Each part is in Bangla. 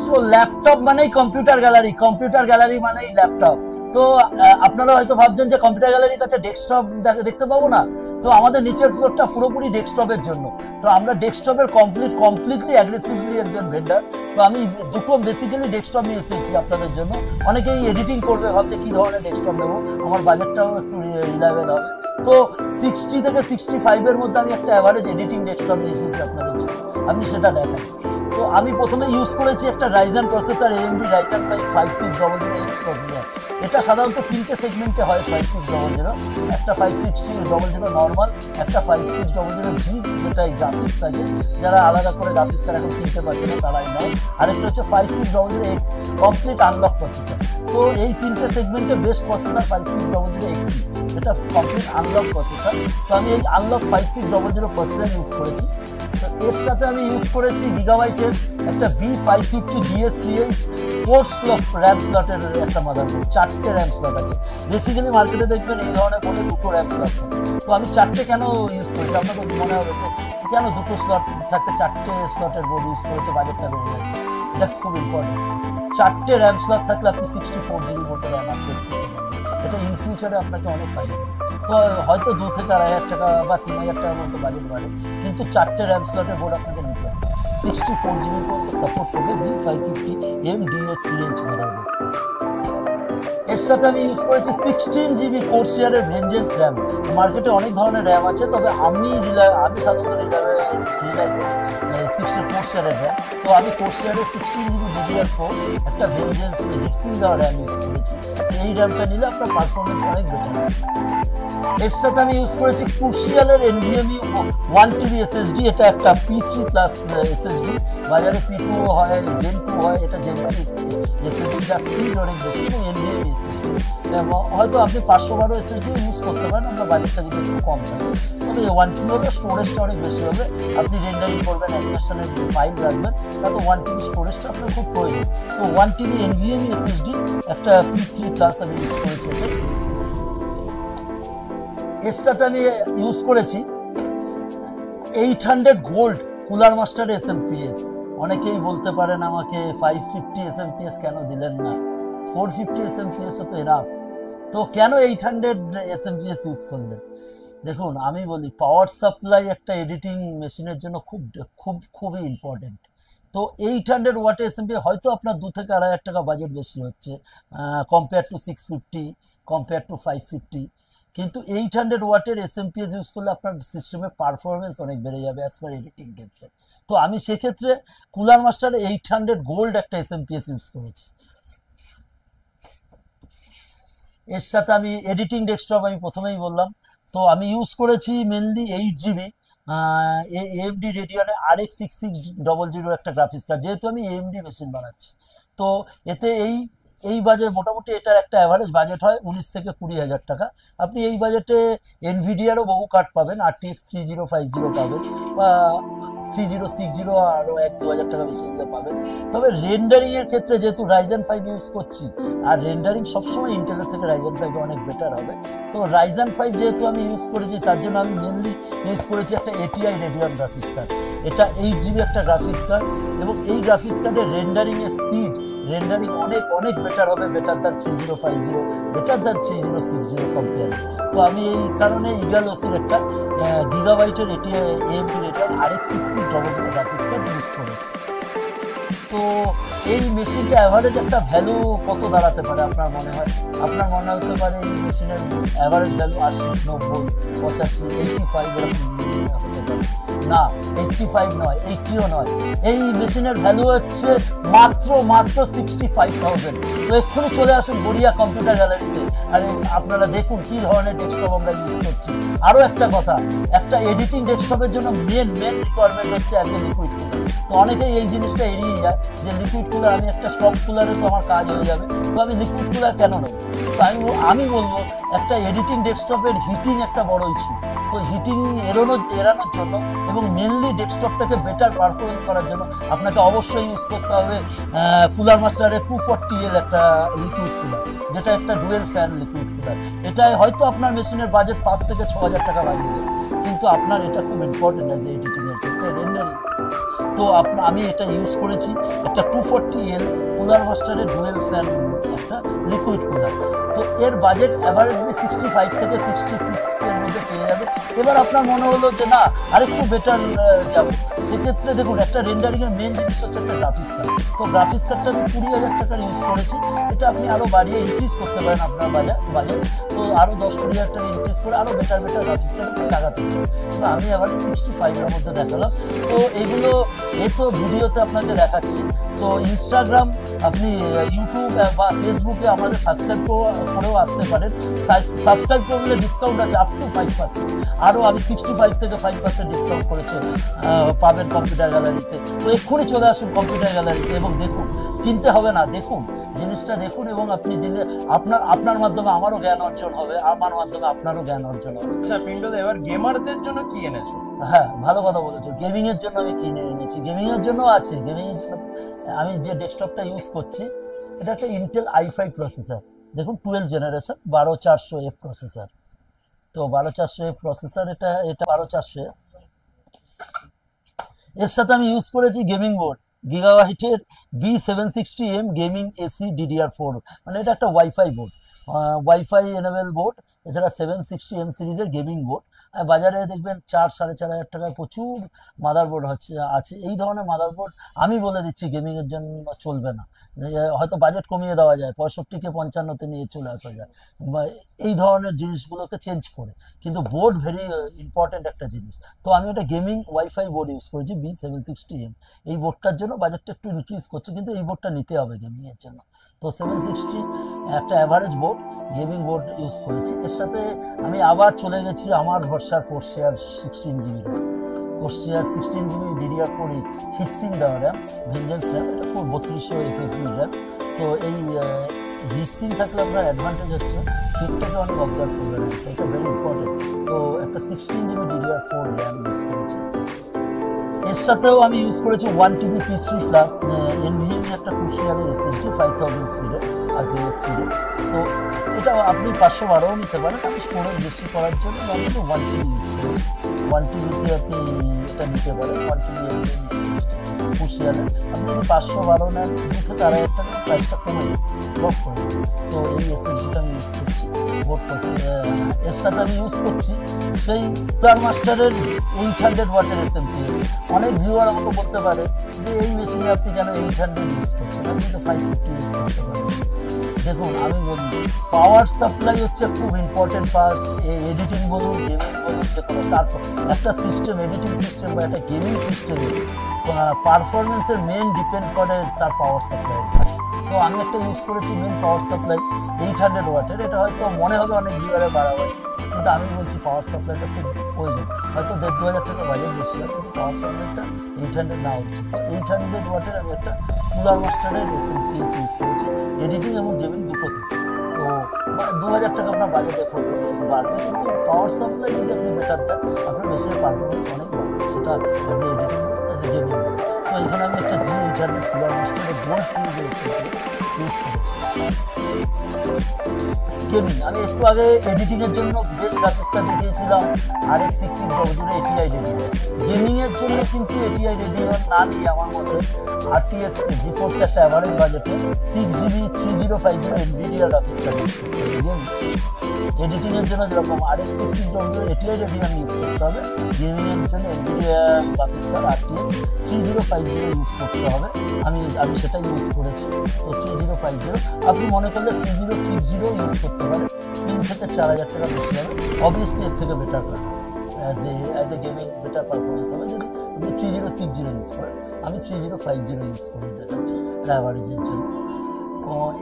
সো ল্যাপটপ মানেই কম্পিউটার গ্যালারি মানেই ল্যাপটপ। তো আপনারা হয়তো ভাবছেন যে কম্পিউটার গ্যালারির কাছে ডেস্কটপ দেখতে পাবো না, তো আমাদের নিচের ফ্লোরটা পুরোপুরি ডেস্কটপের জন্য। তো আমরা ডেস্কটপের কমপ্লিটলি অ্যাগ্রেসিভলি একজন ভেন্ডার। তো আমি দুটো বেসিক্যালি ডেস্কটপ নিয়ে এসেছি আপনাদের জন্য। অনেকেই এডিটিং করবে, ভাবছে কি ধরনের ডেস্কটপ নেবো, আমার বাজেটটাও একটু রিলায়েবল হবে। তো 60 থেকে 65 মধ্যে আমি একটা অ্যাভারেজ এডিটিং ডেস্কটপ নিয়ে এসেছি আপনাদের জন্য, আপনি সেটা দেখান। তো আমি প্রথমে ইউজ করেছি একটা Ryzen processor, AMD Ryzen 5 5600X processor. এটা সাধারণত তিনটে সেগমেন্টে হয় 5600, একটা 5600 নর্মাল, একটা 5600G যেটা গ্রাফিক্স থাকে, যারা আলাদা করে গ্রাফিক্স কার্ড এখন কিনতে পারছে না তারাই নেয়, আরেকটা হচ্ছে 5600X কমপ্লিট আনলক প্রসেসর। তো এই তিনটে সেগমেন্টে বেস্ট প্রসেসর 5600XC, এটা কমপ্লিট আনলক প্রসেসর। তো আমি এই আনলক 5600 প্রসেসর ইউজ করেছি। তো এর সাথে আমি ইউজ করেছি গিগাবাইটের একটা B550DS3H 4 স্লট র্যাম স্লটের একটা মাদারবোর্ড, 4টে র্যাম স্লট আছে। বেসিক্যালি মার্কেটে দেখবেন এই ধরনের বোর্ডে 2টো র্যাম স্লট থাকে। তো আমি 4টে কেন ইউজ করেছি, আপনাদের মনে হবে যে কেন 2টো স্লট থাকতে 4টে স্লটের বোর্ড ইউজ করেছে, বাজেটটা বেড়ে যাচ্ছে। এটা খুব ইম্পর্টেন্ট। 4টে র্যাম স্লট থাকলে আপনি 64GB মতো র্যাম আপগ্রেড করতে পারবেন। এটা ইন ফিউচারে আপনাকে অনেক কাজে দেবে। তো হয়তো 2 থেকে 2,500 টাকা বা 3,000 টাকার মতো বাজেট বাড়ে, কিন্তু 4টে র্যাম স্লটের বোর্ড আপনাকে নিতে হবে। 64GB পর্যন্ত সাপোর্ট করবে B550MDS3H মাদারবোর্ড। এর সাথে আমি ইউজ করেছি 16GB কোর্সিয়ারের ভেঞ্জেন্স র্যাম। মার্কেটে অনেক ধরনের র্যাম আছে, তবে আমি সাধারণত রিলাই করি কোর্সিয়ারের র্যাম। তো আমি কোর্সিয়ারের 16GB DDR4 একটা ভেঞ্জেন্স হিটসিং দেওয়া র্যাম ইউজ করেছি। এই র্যামটা নিলে আপনার পারফরমেন্স অনেক বেটার হবে। এর সাথে আমি ইউজ করেছি ক্রুশিয়ালের NVMe 1TB SSD, এটা একটা P3 প্লাস SSD। বাজারে P2 হয়, Gen 2 হয়, এটা Gen 3 SSD, যা স্পিড অনেক বেশি এবং NVMe SSD। হয়তো আপনি 512 SSD ইউজ করতে পারেন, আপনার বাজেটটা যদি একটু কম থাকে। তবে 1TB হলে স্টোরেজটা অনেক বেশি হবে, আপনি রেন্ডারিং করবেন, অ্যানিমেশনের ফাইল রাখবেন, তাতে 1TB স্টোরেজটা আপনার খুব প্রয়োজন। তো 1TB NVMe SSD একটা P3 প্লাস আমি ইউজ করেছি। এর সাথে আমি ইউজ করেছি 800 গোল্ড কুলার মাস্টার SMPS। অনেকেই বলতে পারেন আমাকে 550 SMPS কেন দিলেন না, 450 SMPS তো এনাফ, তো কেন 800 SMPS ইউজ করলেন? দেখুন, আমি বলি পাওয়ার সাপ্লাই একটা এডিটিং মেশিনের জন্য খুবই ইম্পর্টেন্ট। তো 800 ওয়াট SMPS হয়তো আপনার 2 থেকে 2,500 টাকা বাজেট বেশি হচ্ছে কম্পেয়ার টু 650, কম্পেয়ার টু 550, কিন্তু 800 ওয়াটের SMPS ইউজ করলে আপনার সিস্টেমের পারফরমেন্স অনেক বেড়ে যাবে অ্যাজ পার এডিটিং ক্ষেত্রে। তো আমি সেক্ষেত্রে কুলার মাস্টার 800 গোল্ড একটা SMPS ইউজ করেছি। এর সাথে আমি এডিটিং ডেস্কটপ আমি প্রথমেই বললাম, তো আমি ইউজ করেছি mainly 8GB AMD Radeon RX 6600 একটা গ্রাফিক্স কার্ড, যেহেতু আমি AMD মেশিন বানাচ্ছি। তো এতে এই বাজেট মোটামুটি এটার একটা অ্যাভারেজ বাজেট হয় 19 থেকে 20,000 টাকা। আপনি এই বাজেটে এনভিডিয়ারও বহু কার্ড পাবেন, RTX 3050 পাবেন বা 3060 আরও 1-2,000 টাকা বেশি দিলে পাবেন। তবে রেন্ডারিং এর ক্ষেত্রে যেহেতু Ryzen 5 ইউজ করছি, আর রেন্ডারিং সবসময় ইন্টেলের থেকে Ryzen 5 অনেক বেটার হবে। তো Ryzen 5 যেহেতু আমি ইউজ করেছি, তার জন্য আমি মেনলি ইউজ করেছি একটা ATI Radeon গ্রাফিক্স কার্ড। এটা 8GB একটা গ্রাফিক্স কার্ড, এবং এই গ্রাফিক্স কার্ডের রেন্ডারিং এর স্পিড অনেক বেটার হবে, better than 3050, better than 3060 compare. তো আমি এই কারণে ইগালোসের একটা গিগাবাইটের AMD Radeon RX 6600 graphics card use করেছি। তো এই মেশিনটা অ্যাভারেজ একটা ভ্যালু কত দাঁড়াতে পারে আপনার মনে হয়? আপনার মনে হতে পারে এই মেশিনের অ্যাভারেজ ভ্যালু 80, 90, 85, 85 এরকম হতে পারে। না, 85 নয়, 80ও নয়। এই মেশিনের ভ্যালু হচ্ছে মাত্র 65,000। তো এক্ষুনি চলে আসুন গড়িয়া কম্পিউটার গ্যালারিতে, আর আপনারা দেখুন কি ধরনের ডেস্কটপ আমরা ইউজ করছি। আরও একটা কথা, একটা এডিটিং ডেস্কটপের জন্য মেন রিকোয়ারমেন্ট হচ্ছে একটা লিকুইড কুলার। তো অনেকেই এই জিনিসটা এড়িয়ে যায় যে লিকুইড কুলার, আমি একটা স্টক কুলারে তো আমার কাজ হয়ে যাবে, তো আমি লিকুইড কুলার কেন নেব? তো আমি বলবো একটা এডিটিং ডেস্কটপের হিটিং একটা বড় ইস্যু। তো হিটিং এড়ানোর জন্য এবং মেনলি ডেস্কটপটাকে বেটার পারফরমেন্স করার জন্য আপনাকে অবশ্যই ইউজ করতে হবে কুলার মাস্টারের 240L একটা লিকুইড কুলার, যেটা একটা ডুয়েল ফ্যান লিকুইড কুলার। এটাই হয়তো আপনার মেশিনের বাজেট 5 থেকে 6,000 টাকা বাড়িয়ে দেবে, কিন্তু আপনার এটা খুব ইম্পর্টেন্ট অ্যাজ এ এডিটিং গেমিংয়ের ক্ষেত্রে রেন্ডারিং। তো আমি এটা ইউজ করেছি একটা 240L কুলার মাস্টারের ডুয়েল ফ্যান, একটা লিকুইড কুলার। তো এর বাজেট অ্যাভারেজলি 65 থেকে 66 এর মধ্যে পেয়ে যাবে। এবার আপনার মনে হলো যে না আরেকটু বেটার যাবো, সেক্ষেত্রে দেখুন একটা রেন্ডারিংয়ের মেন জিনিস হচ্ছে একটা গ্রাফিক্স কার্ড। তো গ্রাফিক্স কার্ডটা আমি 20,000 টাকার ইউজ করেছি। এটা আপনি আরও বাড়িয়ে ইনক্রিজ করতে পারেন আপনার বাজেট। তো আরও 10-20,000 টাকা ইনক্রিজ করে আরও বেটার গ্রাফিক্স কার্ড আপনি লাগাতে পারেন। তো আমি আবার 65-এর মধ্যে দেখালাম। তো এইগুলো তো ভিডিওতে আপনাকে দেখাচ্ছি। তো ইনস্টাগ্রাম, আপনি ইউটিউব বা ফেসবুকে আমাদের সাবস্ক্রাইব করেও আসতে পারেন। সাবস্ক্রাইব করলে ডিসকাউন্ট আছে আপ টু 5%। আরও আমি 65 থেকে 5% ডিসকাউন্ট করেছি পাবেন কম্পিউটার গ্যালারিতে। তো এক্ষুনি চলে আসুন কম্পিউটার গ্যালারিতে এবং দেখুন, কিনতে হবে না, দেখুন জিনিসটা দেখুন, এবং আপনি আপনার মাধ্যমে আমারও জ্ঞান অর্জন হবে, আমার মাধ্যমে আপনারও জ্ঞান অর্জন হবে। আচ্ছা পিন্টুদা, এবার গেমারদের জন্য কি এনেছো? হ্যাঁ, ভালো কথা বলেছো। গেমিং এর জন্য আমি কিনে এনেছি, গেমিং এর জন্য আছে। গেমিং এর জন্য আমি যে ডেস্কটপটা ইউজ করছি এটা একটা ইন্টেল i5 প্রসেসর। দেখুন 12 জেনারেশন 12400F প্রসেসর। তো 12400F প্রসেসর, এটা 12400F। এর সাথে আমি ইউজ করেছি গেমিং বোর্ড গিগাবাইটের B760M গেমিং AC DDR4, মানে এটা একটা wifi board, wifi enable board. এছাড়া 760M সিরিজের গেমিং বোর্ড। বাজারে দেখবেন 4-4,500 টাকায় প্রচুর মাদারবোর্ড আছে। এই ধরনের মাদারবোর্ড আমি বলে দিচ্ছি গেমিংয়ের জন্য চলবে না। হয়তো বাজেট কমিয়ে দেওয়া যায়, 65কে 55-তে নিয়ে চলে আসা যায় এই ধরনের জিনিসগুলোকে চেঞ্জ করে, কিন্তু বোর্ড ভেরি ইম্পর্টেন্ট একটা জিনিস। তো আমি একটা গেমিং ওয়াইফাই বোর্ড ইউজ করেছি B760M। এই বোর্ডটার জন্য বাজেটটা একটু ইনক্রিজ করছে, কিন্তু এই বোর্ডটা নিতে হবে গেমিংয়ের জন্য। তো 760 একটা average board, gaming board use করেছি। এর সাথে আমি আবার চলে গেছি আমার ভরসার Corsair 16GB RAM, Corsair 16GB DDR4 heatsink RAM, Vengeance RAM. এটা খুব 3200 FSB র্যাম। তো এই হিটসিং থাকলে আপনার অ্যাডভান্টেজ হচ্ছে হিটটাকে অনেক অবজার্ভ করবে না, এটা ভেরি ইম্পর্টেন্ট। তো একটা 16GB DDR4 র্যাম ইউজ করেছি। এর সাথেও আমি ইউজ করেছি 1TB P3 প্লাস NVMe একটা ক্রুশিয়ালের SSD 5000 স্পিডে RPM স্পিডে। তো এটা আপনি 512ও নিতে পারেন। আমি স্টোরেজ বেশি করার জন্য আমি 1TB ইউজ করেছি। 1TBতে আপনি এটা নিতে পারেন, 1TB ক্রুশিয়ালে। আপনি যদি 512 নেন 2 থেকে 2,500 টাকা প্রাইসটা কমে ড্রপ করে। তো এই SSDটা আমি ইউজ করছি বোর্ড। এর সাথে আমি ইউজ করছি সেই কুলার মাস্টারের 800 ওয়াটের SMPS। অনেক ভিউয়ার আমাকে বলতে পারে যে এই মেশিনে আপনি কেন 800 ইউজ করছেন, আপনি তো 550 ইউজ করতে পারেন। দেখুন আমি বলি, পাওয়ার সাপ্লাই হচ্ছে খুব ইম্পর্টেন্ট পার্ট। এডিটিং বলুন, গেমিং বলুন, যে কোনো তারপর একটা সিস্টেম, এডিটিং সিস্টেম বা একটা গেমিং সিস্টেমে পারফরমেন্সের মেন ডিপেন্ড করে তার পাওয়ার সাপ্লাই। তো আমি একটা ইউজ করেছি মেন পাওয়ার সাপ্লাই 800 ওয়াটের। এটা হয়তো মনে হবে অনেক ভিউয়ারে বাড়াবাড়ি, কিন্তু আমি বলছি পাওয়ার সাপ্লাইটা খুব প্রয়োজন। হয়তো 1,500 টাকা বাজেট বেশি হয়, কিন্তু পাওয়ার সাপ্লাইটা 800 নেওয়া উচিত। তো 800 ওয়াটের আমি একটা কুলার মাস্টারের SMPS ইউজ করেছি এডিটিং এবং গেমিং দুটোতে। তো 2,000 টাকা আপনার বাজেটে বাড়বে, কিন্তু পাওয়ার সাপ্লাই যদি আপনি বেটার দেন আপনার মেশিনের পারফরমেন্স অনেক বাড়বে, সেটা as a editing as a gaming. তো এখানে আমি একটা G800 কুলার মাস্টারের গোল্ড সিরিজের ইউজ করেছি। গেমিং আমি একটু আগে এডিটিংয়ের জন্য বেস্ট গ্রাফিক্স কার্ড দেখিয়েছিলাম RX 6600 ATI Radeon। গেমিংয়ের জন্য কিন্তু ATI Radeon না নিয়ে আমার মতে RTX GeForce একটা অ্যাভারেজ বাজেটে 6GB 3050 NVIDIA graphics card use করতে হবে। এডিটিংয়ের জন্য যেরকম RX 6600 ATI Radeon ইউজ করতে হবে, গেমিংয়ের জন্য NVIDIA graphics card RTX 3050 use করতে হবে। আমি সেটা ইউজ করেছি। তো 3050 আপনি মনে করলে 3060 ইউজ করতে পারেন, 3 থেকে 4,000 টাকা বেশি হবে। অবভিয়াসলি এর থেকে বেটার পাবেন, as a gaming better performance হবে যদি আপনি 3060 ইউজ করেন। আমি 3050 ইউজ করে দেখাচ্ছি অ্যাভারেজের জন্য।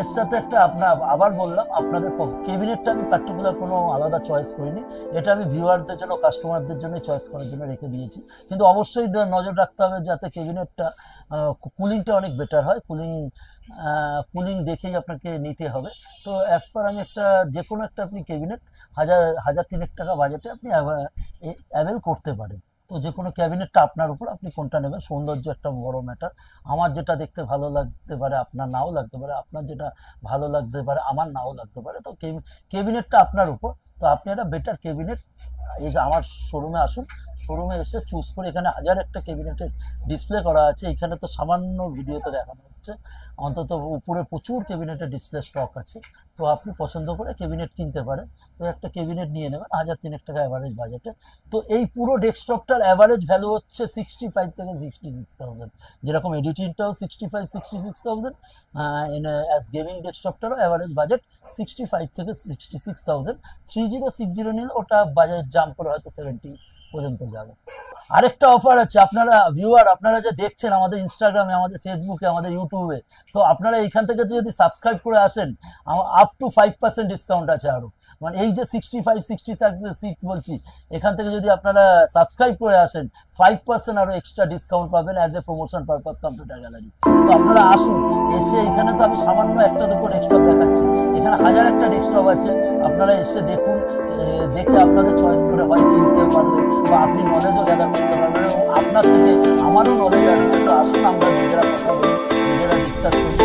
এর সাথে একটা আপনার আবার বললাম আপনাদের ক্যাবিনেটটা আমি পার্টিকুলার কোনো আলাদা চয়েস করিনি, এটা আমি ভিউয়ারদের জন্য কাস্টমারদের জন্য চয়েস করার জন্য রেখে দিয়েছি। কিন্তু অবশ্যই নজর রাখতে হবে যাতে ক্যাবিনেটটা কুলিংটা অনেক বেটার হয়, কুলিং দেখেই আপনাকে নিতে হবে। তো অ্যাজ পার আমি একটা যে কোনো একটা আপনি ক্যাবিনেট 1,000-3,000 টাকা বাজেটে আপনি অ্যাভেল করতে পারেন। তো যে কোনো ক্যাবিনেটটা আপনার উপর, আপনি কোনটা নেবেন। সৌন্দর্য একটা বড় ম্যাটার। আমার যেটা দেখতে ভালো লাগতে পারে আপনার নাও লাগতে পারে, আপনার যেটা ভালো লাগতে পারে আমার নাও লাগতে পারে। তো ক্যাবিনেটটা আপনার উপর। তো আপনি একটা বেটার ক্যাবিনেট এই যে আমার শোরুমে আসুন, শোরুমে এসে চুজ করে, এখানে হাজার একটা ক্যাবিনেটের ডিসপ্লে করা আছে। এখানে তো সামান্য ভিডিওতে দেখানো হচ্ছে, অন্তত উপরে প্রচুর ক্যাবিনেটের ডিসপ্লে স্টক আছে। তো আপনি পছন্দ করে ক্যাবিনেট কিনতে পারেন। তো একটা ক্যাবিনেট নিয়ে নেবেন 1,003 টাকা অ্যাভারেজ বাজেটে। তো এই পুরো ডেস্কটপটার অ্যাভারেজ ভ্যালু হচ্ছে 65 থেকে 66,000। যেরকম এডিটিংটাও 65-66,000, অ্যাজ গেমিং ডেস্কটপটারও অ্যাভারেজ বাজেট 65 থেকে 66,000। 3060 নিলে ওটা বাজেট জাম্প করে হয়তো 70 পর্যন্ত যাবে। আরেকটা অফার আছে, আপনারা ভিউয়ার, আপনারা যে দেখছেন আমাদের ইনস্টাগ্রামে, আমাদের ফেসবুকে, আমাদের ইউটিউবে, তো আপনারা এইখান থেকে যদি সাবস্ক্রাইব করে আসেন, আপ টু 5% ডিসকাউন্ট আছে আরো। মানে এই যে 65-66 বলছি, এখান থেকে যদি আপনারা সাবস্ক্রাইব করে আসেন 5% আরো এক্সট্রা ডিসকাউন্ট পাবেন as a promotion purpose computer gallery. তো আপনারা আসুন, এসে এখানে তো আমি সামান্য একটা দুটো ডেস্কটপ দেখাচ্ছি, এখানে হাজার একটা ডেস্কটপ আছে। আপনারা এসে দেখুন, দেখে আপনাদের চয়েস করে হয় কিনতে পারবেন বা আপনি নলেজও গ্যাদার করতে পারবেন এবং আপনার থেকে আমারও নলেজ আসবে। তো আসুন, আমরা নিজেরা কথা বলি, নিজেরা ডিসকাস করি।